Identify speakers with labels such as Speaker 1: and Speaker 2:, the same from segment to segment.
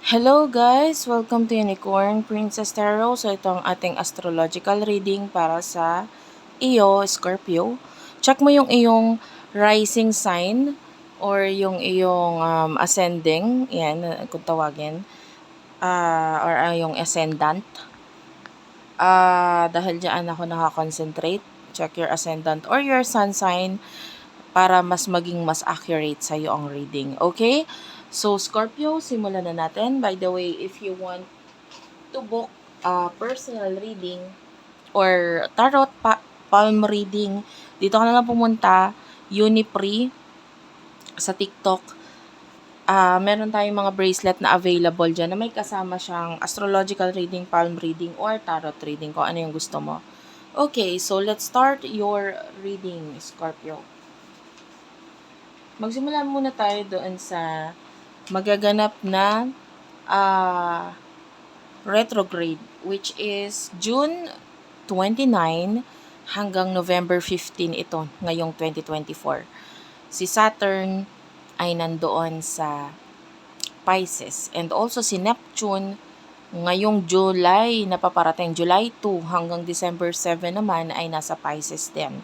Speaker 1: Hello guys! Welcome to Unicorn Princess Tarot. So ito ang ating astrological reading para sa iyo, Scorpio. Check mo yung iyong rising sign or yung iyong ascending, yan kung tawagin, or yung ascendant. Dahil dyan ako nakakonsentrate. Check your ascendant or your sun sign para mas accurate sa iyo ang reading. Okay? So, Scorpio, simulan na natin. By the way, if you want to book a personal reading or tarot palm reading, dito ka na lang pumunta, Unipree sa TikTok. Meron tayong mga bracelet na available dyan na may kasama siyang astrological reading, palm reading, or tarot reading, kung ano yung gusto mo. Okay, so let's start your reading, Scorpio. Magsimula muna tayo doon sa magaganap na retrograde, which is June 29 hanggang November 15 ito, ngayong 2024. Si Saturn ay nandoon sa Pisces. And also si Neptune, ngayong July na paparating, July 2 hanggang December 7 naman ay nasa Pisces din.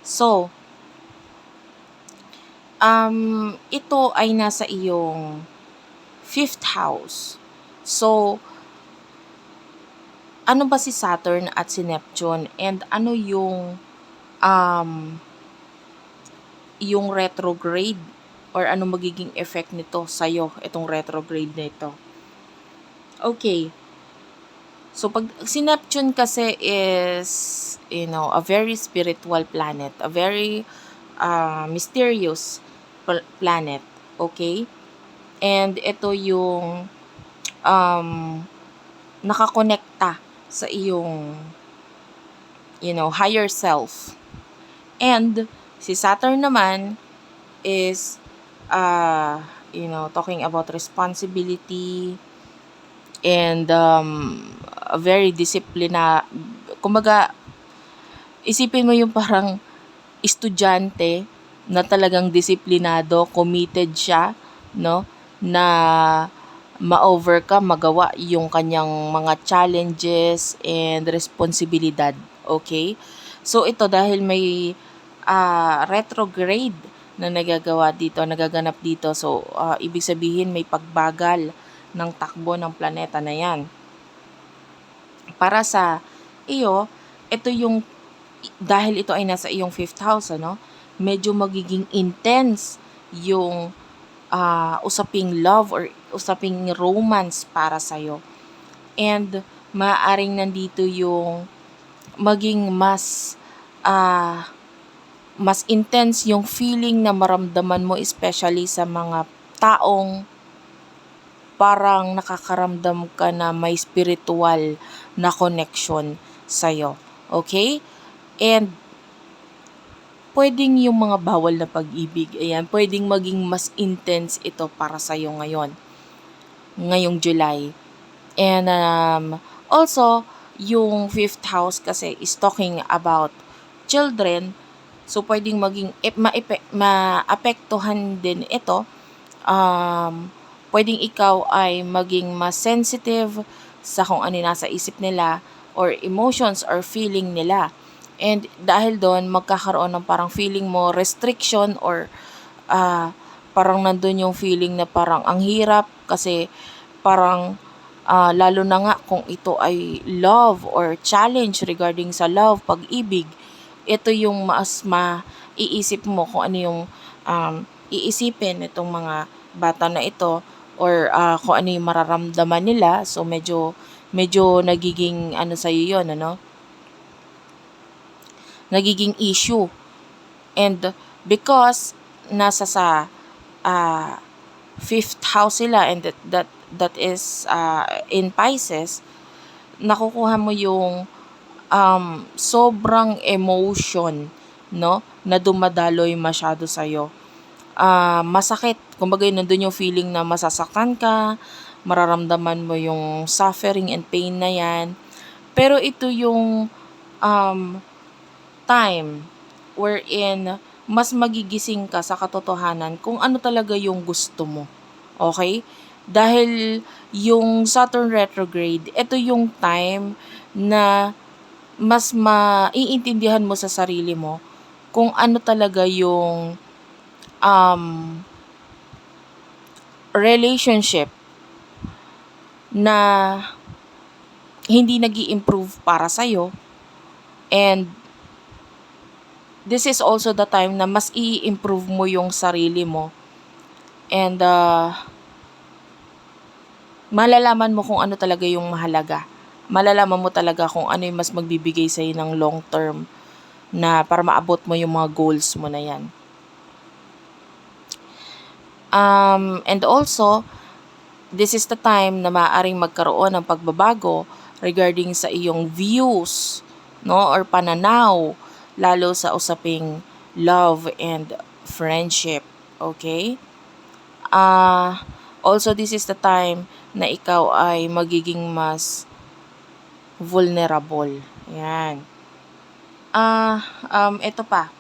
Speaker 1: So, ito ay nasa iyong 5th house. So, ano ba si Saturn at si Neptune? And ano yung retrograde or ano magiging effect nito sa'yo, itong retrograde na ito? Okay. So, pag si Neptune kasi is, a very spiritual planet, a very mysterious planet. Okay? And ito yung nakakonekta sa iyong, higher self. And si Saturn naman is, talking about responsibility and a very kumbaga, isipin mo yung parang estudyante na talagang disiplinado, committed siya, no, na ma-overcome, magawa yung kanyang mga challenges and responsibilidad. Okay? So ito dahil may retrograde na nagaganap dito. So ibig sabihin may pagbagal ng takbo ng planeta na yan. Para sa iyo, ito yung dahil ito ay nasa iyong 5th house, medyo magiging intense yung usaping love or usaping romance para sa'yo. And maaaring nandito yung maging mas intense yung feeling na maramdaman mo, especially sa mga taong parang nakakaramdam ka na may spiritual na connection sa'yo. Okay? And pwedeng yung mga bawal na pag-ibig, pwedeng maging mas intense ito para sa'yo ngayong July. And also, yung 5th house kasi is talking about children. So, pwedeng maging maapektuhan din ito. Pwedeng ikaw ay maging mas sensitive sa kung ano nasa isip nila or emotions or feeling nila. And dahil doon, magkakaroon ng parang feeling mo restriction or parang nandun yung feeling na parang ang hirap kasi parang lalo na nga kung ito ay love or challenge regarding sa love, pag-ibig, ito yung mas maiisip mo kung ano yung iisipin itong mga bata na ito or kung ano yung mararamdaman nila. So medyo nagiging sa'yo yun, nagiging issue. And because nasa sa 5th house sila and that is in Pisces, nakukuha mo yung sobrang emotion, na dumadaloy masyado sa'yo. Masakit. Kumbaga, nandun yung feeling na masasaktan ka, mararamdaman mo yung suffering and pain na yan. Pero ito yung time wherein mas magigising ka sa katotohanan kung ano talaga yung gusto mo. Okay? Dahil yung Saturn retrograde, ito yung time na mas maiintindihan mo sa sarili mo kung ano talaga yung um, relationship na hindi nag improve para sa'yo. And this is also the time na mas i-improve mo yung sarili mo. And malalaman mo kung ano talaga yung mahalaga. Malalaman mo talaga kung ano yung mas magbibigay sa'yo ng long term na para maabot mo yung mga goals mo na yan. And also, this is the time na maaaring magkaroon ng pagbabago regarding sa iyong views, no, or pananaw, lalo sa usaping love and friendship. Okay? Also, this is the time na ikaw ay magiging mas vulnerable. Yan. Ito pa.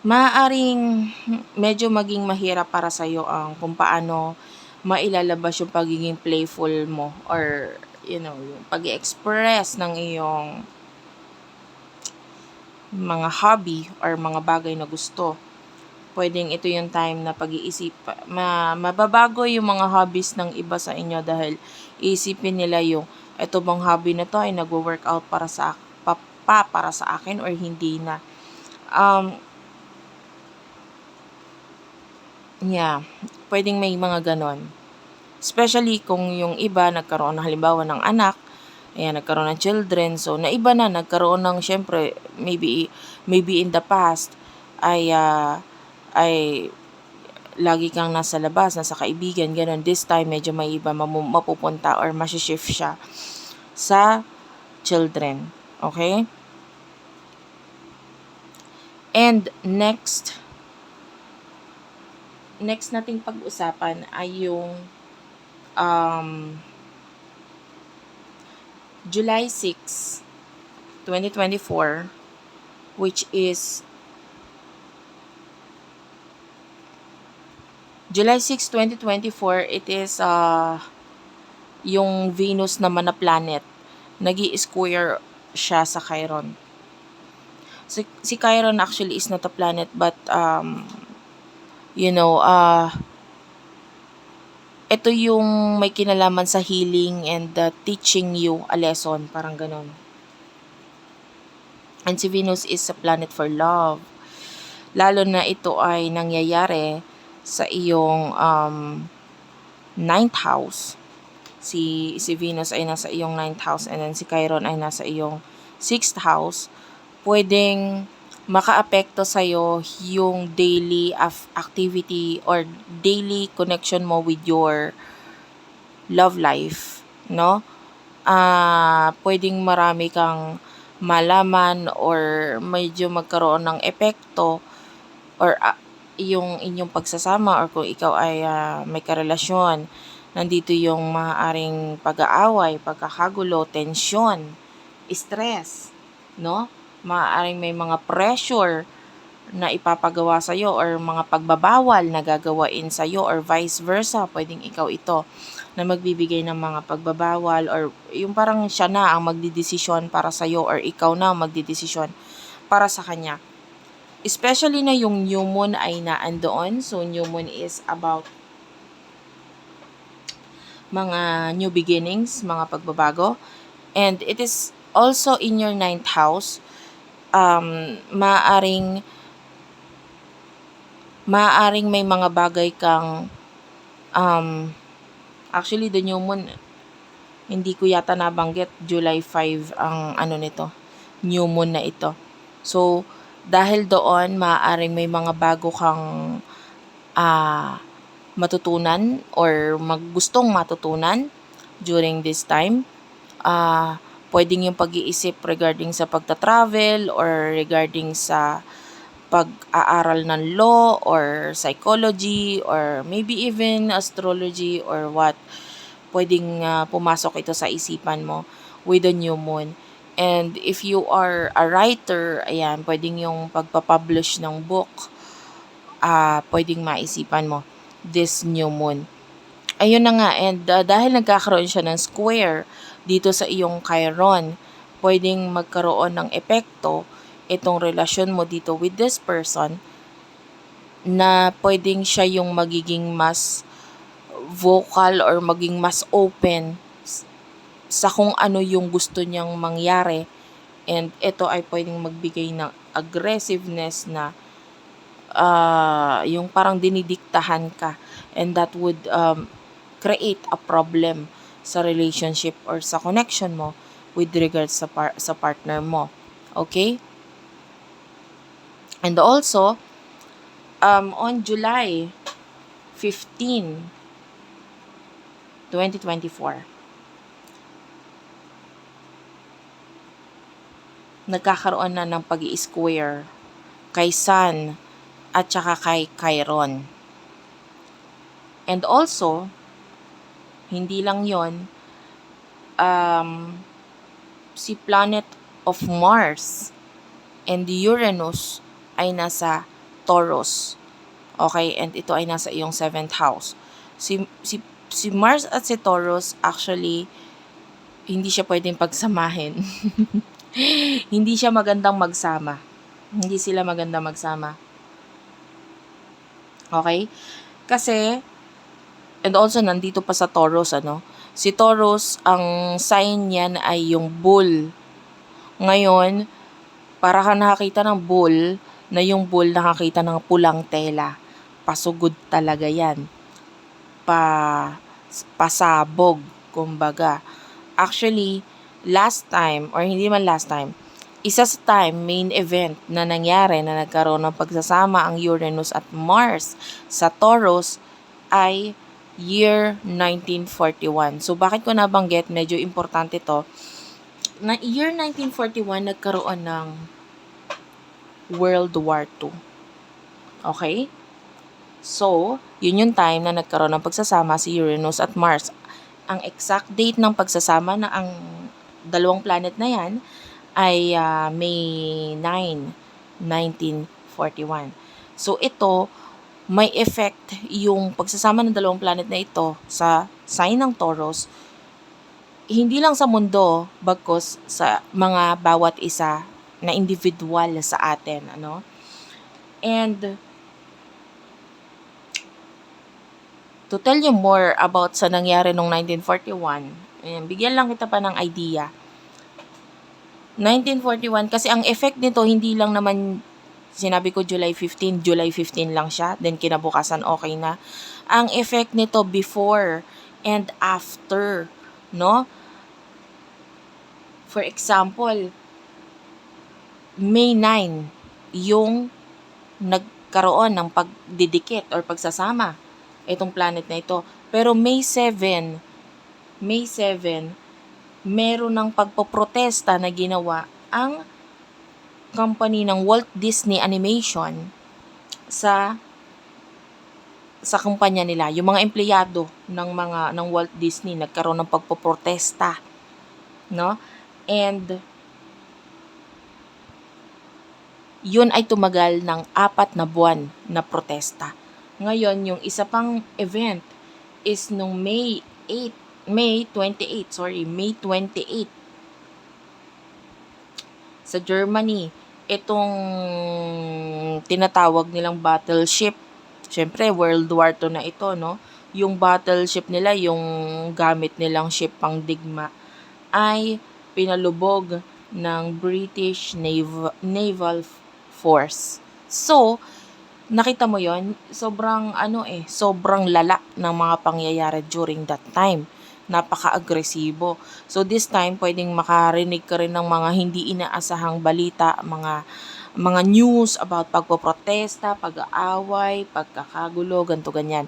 Speaker 1: Maaaring medyo maging mahirap para sa'yo ang kung paano mailalabas yung pagiging playful mo or yung pag-express ng iyong mga hobby or mga bagay na gusto. Pwedeng ito yung time na pag-iisip, mababago yung mga hobbies ng iba sa inyo dahil iisipin nila yung ito bang hobby na to ay nagwo-workout para sa akin or hindi na. Yeah, pwedeng may mga ganon. Especially kung yung iba nagkaroon na halimbawa ng anak, ayan, nagkaroon ng children, so na iba na, nagkaroon ng, syempre, maybe in the past, ay lagi kang nasa labas, nasa kaibigan, ganon. This time, medyo may iba mapupunta or masishift siya sa children. Okay? And next nating pag-usapan ay yung July 6, 2024, which is July 6, 2024, it is yung Venus naman na planet. Nag-i-square siya sa Chiron. Si Chiron actually is not a planet but ito yung may kinalaman sa healing and teaching you a lesson, parang ganon. And si Venus is a planet for love. Lalo na ito ay nangyayari sa iyong 9th house. Si Venus ay nasa iyong 9th house and then si Chiron ay nasa iyong 6th house. Pwedeng makaapekto sa'yo yung daily activity or daily connection mo with your love life, no? Pwedeng marami kang malaman or medyo magkaroon ng epekto or yung inyong pagsasama or kung ikaw ay may karelasyon, nandito yung maaaring pag-aaway, pagkakagulo, tensyon, stress, no? Maaaring may mga pressure na ipapagawa sa'yo or mga pagbabawal na gagawain sa'yo or vice versa. Pwedeng ikaw ito na magbibigay ng mga pagbabawal or yung parang siya na ang magdidesisyon para sa'yo or ikaw na ang magdidesisyon para sa kanya. Especially na yung new moon ay naandoon. So, new moon is about mga new beginnings, mga pagbabago. And it is also in your 9th house. Maaring may mga bagay kang actually the new moon, hindi ko yata nabanggit, July 5 ang nito, new moon na ito. So, dahil doon, maaaring may mga bago kang matutunan or gustong matutunan during this time. Pwedeng yung pag-iisip regarding sa pagta-travel or regarding sa pag-aaral ng law or psychology or maybe even astrology or what. Pwedeng pumasok ito sa isipan mo with the new moon. And if you are a writer, ayan, pwedeng yung pagpapublish ng book pwedeng maisipan mo this new moon. Ayun na nga, and dahil nagkakaroon siya ng square dito sa iyong Chiron, pwedeng magkaroon ng epekto itong relasyon mo dito with this person na pwedeng siya yung magiging mas vocal or maging mas open sa kung ano yung gusto niyang mangyari, and ito ay pwedeng magbigay ng aggressiveness na yung parang dinidiktahan ka, and that would create a problem sa relationship or sa connection mo with regards sa partner mo. Okay? And also, on July 15, 2024, nagkakaroon na ng pag-i-square kay Sun at saka kay Chiron. And also, hindi lang yon, si planet of Mars and Uranus ay nasa Taurus. Okay? And ito ay nasa iyong 7th house. Si Mars at si Taurus, actually, hindi siya pwedeng pagsamahin. Hindi siya magandang magsama. Hindi sila magandang magsama. Okay? Kasi, and also, nandito pa sa Taurus, si Taurus, ang sign niyan ay yung bull. Ngayon, para ka nakakita ng bull, na yung bull nakakita ng pulang tela. Pasugod talaga yan. Pasabog, kumbaga. Actually, last time, or hindi man last time, isa sa main event na nangyari na nagkaroon ng pagsasama ang Uranus at Mars sa Taurus ay year 1941. So, bakit ko nabanggit? Medyo importante to. Na year 1941, nagkaroon ng World War II. Okay? So, yun yung time na nagkaroon ng pagsasama si Uranus at Mars. Ang exact date ng pagsasama na ang dalawang planet na yan ay May 9, 1941. So, ito, may effect yung pagsasama ng dalawang planet na ito sa sign ng Taurus, hindi lang sa mundo, bagkus sa mga bawat isa na individual sa atin, And to tell you more about sa nangyari noong 1941, bigyan lang kita pa ng idea. 1941, kasi ang effect nito, hindi lang naman, sinabi ko July 15 lang siya, then kinabukasan okay na. Ang effect nito before and after, no? For example, May 9, yung nagkaroon ng pagdidikit or pagsasama itong planet na ito. Pero May 7, meron ng pagpoprotesta na ginawa ang company ng Walt Disney Animation sa kumpanya nila. Yung mga empleyado ng Walt Disney nagkaroon ng pagpoprotesta, no? And yun ay tumagal ng 4 na buwan na protesta. Ngayon, yung isa pang event is nung May 28 sa Germany. Itong tinatawag nilang battleship. Siyempre, World War II na ito, no? Yung battleship nila, yung gamit nilang ship pang digma, ay pinalubog ng British Naval Force. So, nakita mo yon, sobrang lala ng mga pangyayari during that time. Napaka-agresibo. So, this time, pwedeng makarinig ka rin ng mga hindi inaasahang balita, mga news about pagpoprotesta, pag-aaway, pagkakagulo, ganto ganyan.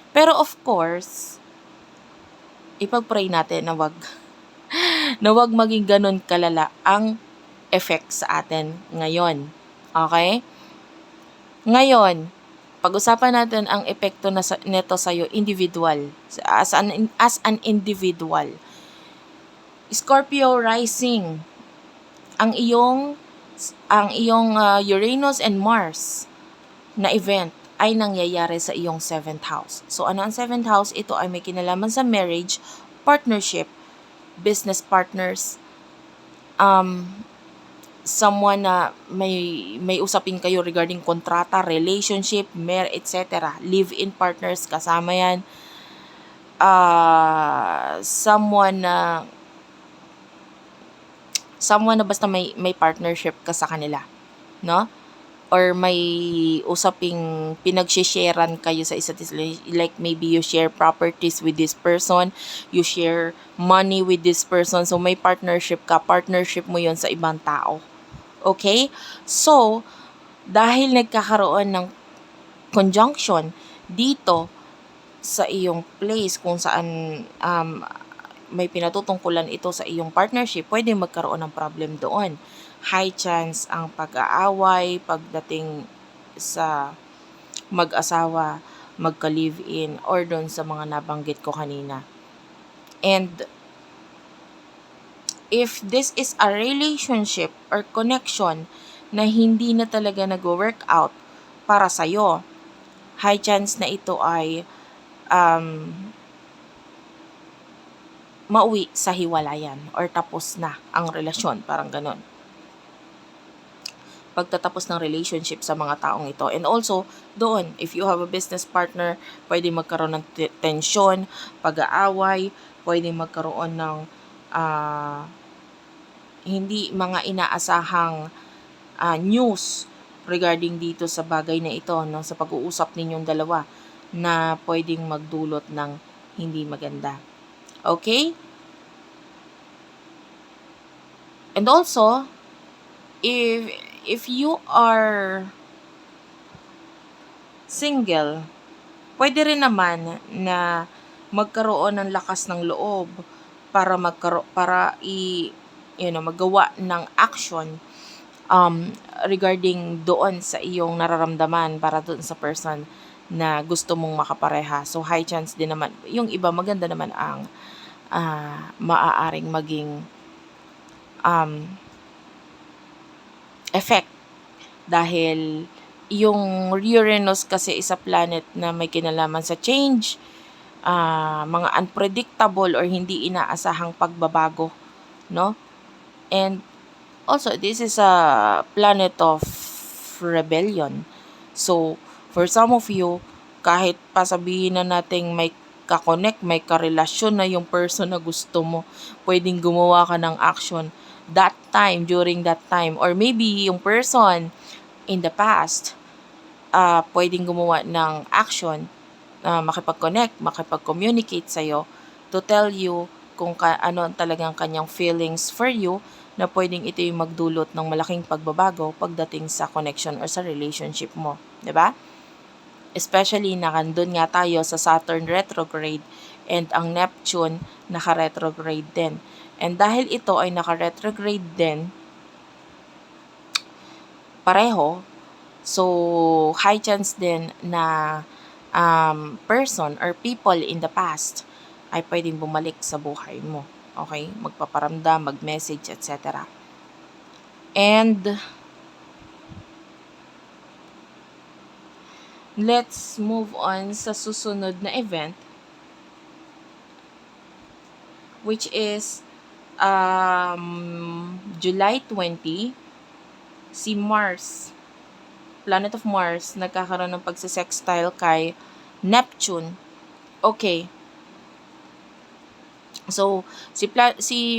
Speaker 1: Pero of course, ipag-pray natin na wag maging ganun kalala ang effect sa atin ngayon. Okay? Ngayon, pag-usapan natin ang epekto nito sa iyo individual, as an individual. Scorpio rising, ang iyong Uranus and Mars na event ay nangyayari sa iyong 7th house. So ano ang 7th house? Ito ay may kinalaman sa marriage, partnership, business partners, someone na may usapin kayo regarding kontrata, relationship, etc. Live-in partners, kasama yan. Someone na basta may partnership ka sa kanila, no? Or may usaping pinagshe-sharean kayo sa isa't isa. Like maybe you share properties with this person, you share money with this person. So may partnership ka, partnership mo yon sa ibang tao. Okay? So, dahil nagkakaroon ng conjunction dito sa iyong place kung saan may pinatutungkulan ito sa iyong partnership, pwede magkaroon ng problem doon. High chance ang pag-aaway pagdating sa mag-asawa, magka-live-in, or doon sa mga nabanggit ko kanina. And if this is a relationship or connection na hindi na talaga nag-work out para sa'yo, high chance na ito ay mauwi sa hiwalayan or tapos na ang relasyon, parang ganun. Pagtatapos ng relationship sa mga taong ito. And also, doon, if you have a business partner, pwede magkaroon ng tensyon, pag-aaway, pwede magkaroon ng hindi mga inaasahang news regarding dito sa bagay na ito, no, sa pag-uusap ninyong dalawa na pwedeng magdulot ng hindi maganda. Okay? And also, if you are single, pwede rin naman na magkaroon ng lakas ng loob para magawa ng action regarding doon sa iyong nararamdaman para doon sa person na gusto mong makapareha. So high chance din naman. Yung iba maganda naman ang maaaring maging effect dahil yung Uranus kasi is a planet na may kinalaman sa change, mga unpredictable or hindi inaasahang pagbabago, no? And also, this is a planet of rebellion. So, for some of you, kahit pa sabihin na nating may kakonect, may karelasyon na yung person na gusto mo, pwedeng gumawa ka ng action during that time, or maybe yung person in the past, pwedeng gumawa ng action, makipag-connect, makipag-communicate sa'yo to tell you kung ano talagang kanyang feelings for you, na pwedeng ito yung magdulot ng malaking pagbabago pagdating sa connection or sa relationship mo. 'Di ba? Especially na nandun nga tayo sa Saturn retrograde and ang Neptune naka-retrograde din. And dahil ito ay naka-retrograde din, pareho, so high chance din na person or people in the past ay pwedeng bumalik sa buhay mo. Okay? Magpaparamdam, mag-message, etc. And let's move on sa susunod na event, which is July 20, si Mars, planet of Mars, nagkakaroon ng pagsisextile kay Neptune. Okay. So, si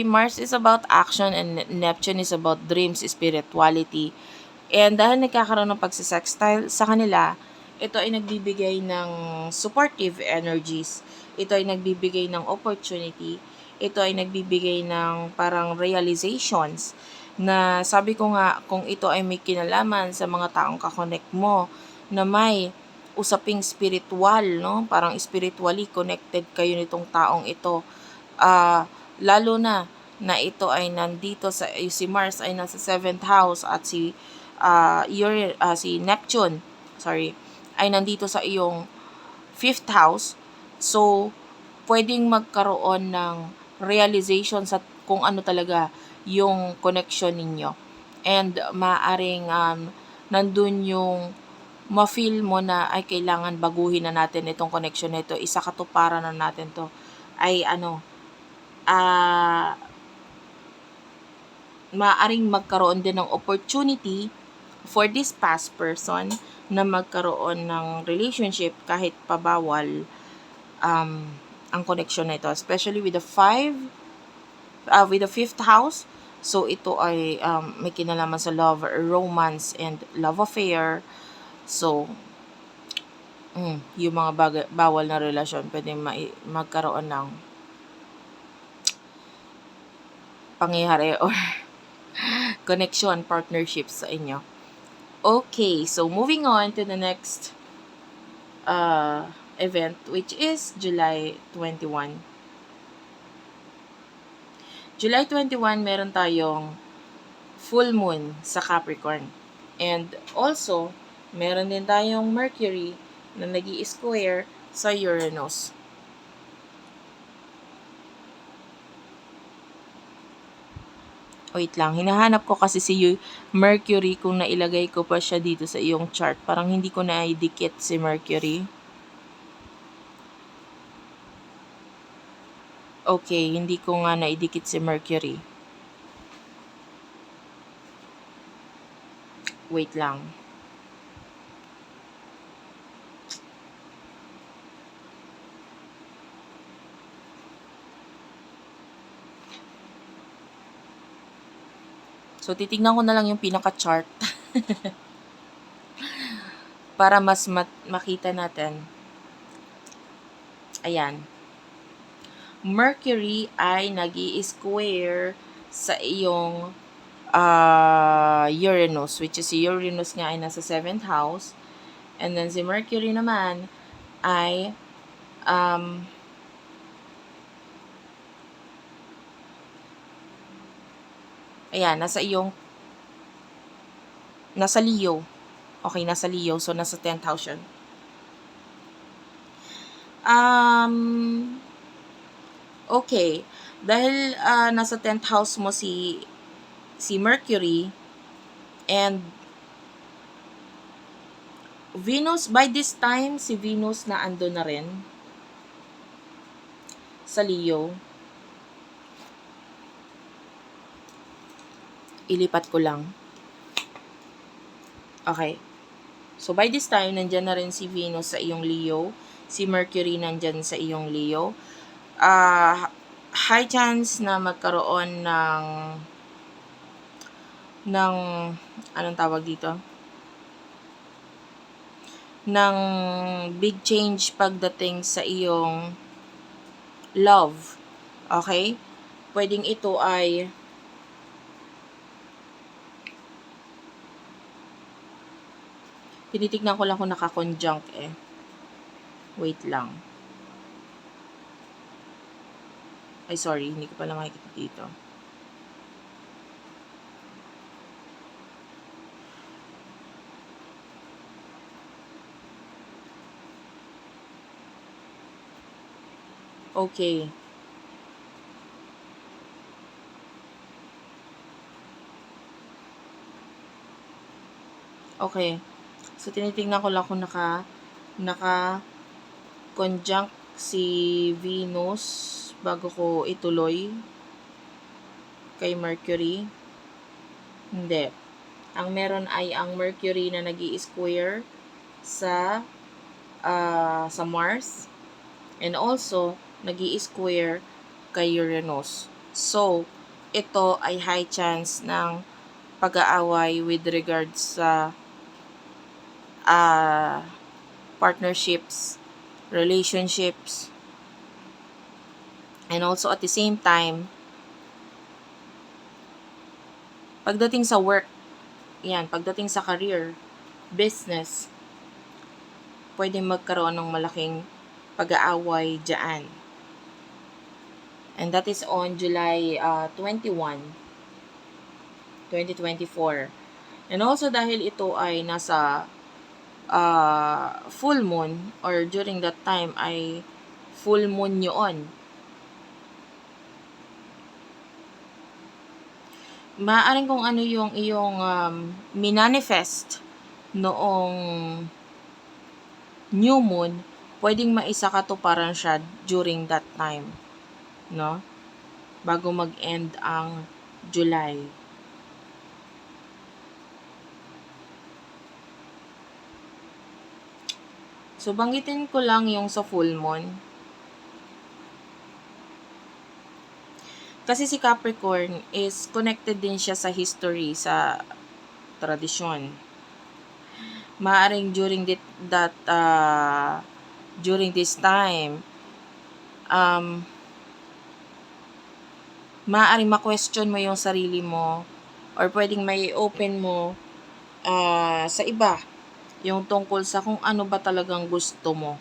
Speaker 1: Mars is about action and Neptune is about dreams, spirituality. And dahil nagkakaroon ng pagsisextile sa kanila, ito ay nagbibigay ng supportive energies. Ito ay nagbibigay ng opportunity. Ito ay nagbibigay ng parang realizations na sabi ko nga, kung ito ay may kinalaman sa mga taong kakonect mo na may usaping spiritual, no? Parang spiritually connected kayo nitong taong ito. Lalo na ito ay nandito si Mars ay nasa 7th house at si Neptune, ay nandito sa iyong 5th house. So, pwedeng magkaroon ng realization sa kung ano talaga yung connection ninyo. And maaring nandun yung ma-feel mo na ay kailangan baguhin na natin itong connection na ito, isakatuparan na natin 'to, ay ano, maaaring magkaroon din ng opportunity for this past person na magkaroon ng relationship kahit pabawal ang connection na ito, especially with the fifth house. So ito ay may kinalaman sa love, romance, and love affair. So yung mga bawal na relasyon pwede magkaroon ng pangyayari or connection, partnerships sa inyo. Okay, so moving on to the next event, which is July 21. July 21, meron tayong full moon sa Capricorn. And also, meron din tayong Mercury na nag-i-square sa Uranus. Wait lang, hinahanap ko kasi si Mercury kung nailagay ko pa siya dito sa iyong chart. Parang hindi ko na idikit si Mercury. Okay, hindi ko nga naidikit si Mercury. Wait lang. So, titignan ko na lang yung pinaka-chart para mas makita natin. Ayan. Mercury ay nag-i-square sa iyong Uranus, which is si Uranus nga ay nasa 7th house. And then si Mercury naman ay ayan, nasa Leo. Okay, nasa Leo. So, nasa 10th house yun. Okay. Dahil nasa 10th house mo si Mercury and Venus, by this time, si Venus na ando na rin sa Leo. Ilipat ko lang. Okay. So, by this time, nandyan na rin si Venus sa iyong Leo. Si Mercury nandyan sa iyong Leo. High chance na magkaroon ng anong tawag dito? Ng big change pagdating sa iyong love. Okay? Pwedeng ito ay tinitignan ko lang kung naka-conjunct eh. Wait lang. Ay, sorry. Hindi ko pala makikita dito. Okay. Okay. So, tinitingnan ko lang kung naka-conjunct si Venus bago ko ituloy kay Mercury. Hindi. Ang meron ay ang Mercury na nag-i-square sa Mars. And also, nag-i-square kay Uranus. So, ito ay high chance ng pag-aaway with regards sa partnerships, relationships, and also at the same time, pagdating sa work, pagdating sa career, business, pwede magkaroon ng malaking pag-aaway dyan. And that is on July 21, 2024. And also dahil ito ay nasa full moon or during that time ay full moon yun, maaaring kung ano yung iyong minanifest noong new moon, pwedeng maisakatuparan siya during that time, no? Bago mag-end ang July. So, banggitin ko lang yung sa full moon. Kasi si Capricorn is connected din siya sa history, sa tradisyon. Maaring during this time, maaring ma-question mo yung sarili mo or pwedeng may open mo sa iba yung tungkol sa kung ano ba talagang gusto mo.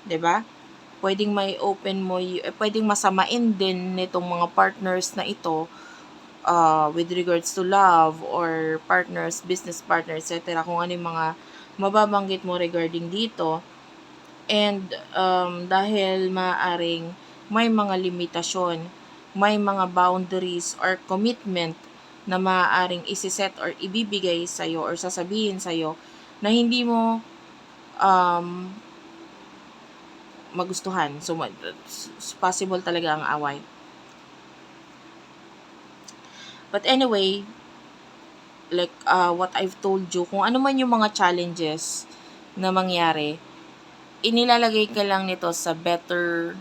Speaker 1: 'Di ba? Pwedeng may open mo, pwedeng masamain din nitong mga partners na ito with regards to love or partners, business partners, etc. Kung ano yung mga mababanggit mo regarding dito. And dahil maaring may mga limitasyon, may mga boundaries or commitment na maaaring isiset or ibibigay sa'yo or sasabihin sa'yo na hindi mo um, magustuhan. So, possible talaga ang away. But anyway, like what I've told you, kung ano man yung mga challenges na mangyari, inilalagay ka lang nito sa better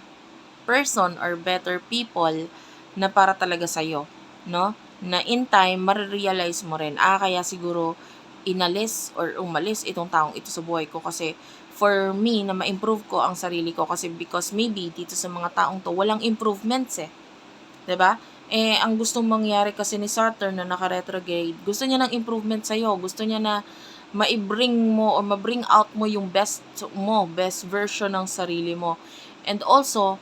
Speaker 1: person or better people na para talaga sa'yo, no? Na in time, marirealize mo rin, kaya siguro inalis or umalis itong taong ito sa buhay ko kasi for me na ma-improve ko ang sarili ko kasi because maybe dito sa mga taong to walang improvements eh. 'Di ba? Ang gustong mangyari kasi ni Saturn na naka-retrograde, gusto niya ng improvement sa'yo. Gusto niya na ma-bring mo or ma-bring out mo yung best mo, best version ng sarili mo. And also,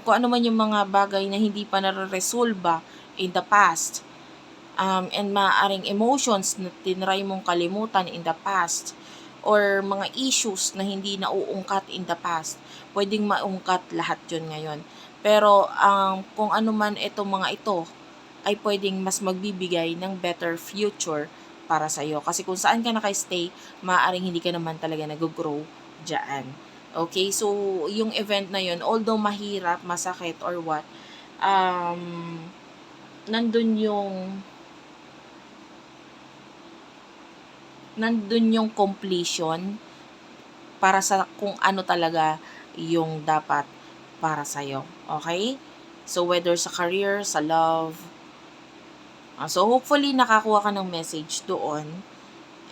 Speaker 1: kung ano man yung mga bagay na hindi pa nare-resolba in the past, and maaaring emotions na tinry mong kalimutan in the past, or mga issues na hindi nauungkat in the past, pwedeng maungkat lahat yun ngayon. Pero kung ano man itong mga ito ay pwedeng mas magbibigay ng better future para sa iyo. Kasi kung saan ka naka-stay, maaaring hindi ka naman talaga nag-grow diyan. Okay, so yung event na yun, although mahirap, masakit or what, nandun yung completion para sa kung ano talaga yung dapat para sa'yo. Okay? So, whether sa career, sa love. So, hopefully, nakakuha ka ng message doon.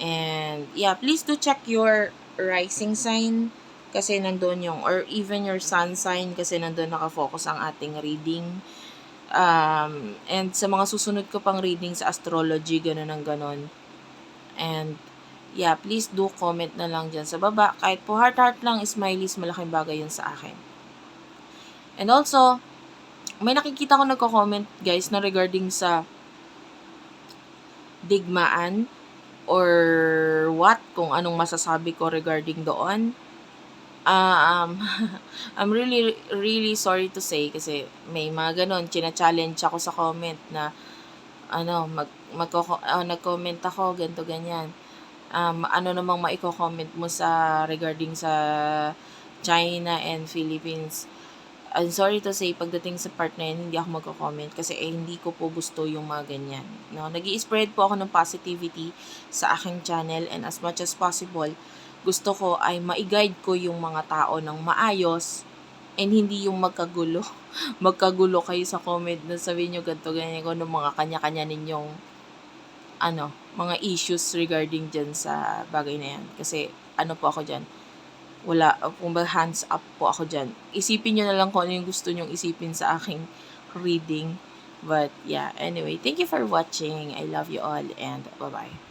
Speaker 1: And, yeah, please do check your rising sign kasi nandun yung, or even your sun sign kasi nandun nakafocus ang ating reading. And sa mga susunod ko pang reading sa astrology, ganun ang ganun. And, yeah, please do comment na lang dyan sa baba. Kahit po heart-heart lang, smileys, malaking bagay yun sa akin. And also, may nakikita ko nagko-comment guys na regarding sa digmaan or what, kung anong masasabi ko regarding doon. I'm really, really sorry to say kasi may mga ganon, china-challenge ako sa comment na nag-comment ako, ganto ganyan. Ano namang maiko-comment mo sa regarding sa China and Philippines. I'm sorry to say, pagdating sa part na yun, hindi ako magko-comment kasi hindi ko po gusto yung mga ganyan. No? Nag-i-spread po ako ng positivity sa aking channel and as much as possible, gusto ko ay ma-guide ko yung mga tao ng maayos and hindi yung magkagulo. Magkagulo kayo sa comment na sabihin nyo ganito, ganyan ko ng mga kanya-kanya ninyong mga issues regarding dyan sa bagay na yan. Kasi po ako dyan, wala, kung ba hands up po ako dyan. Isipin nyo na lang kung ano yung gusto nyong isipin sa aking reading. But yeah, anyway, thank you for watching. I love you all and bye-bye.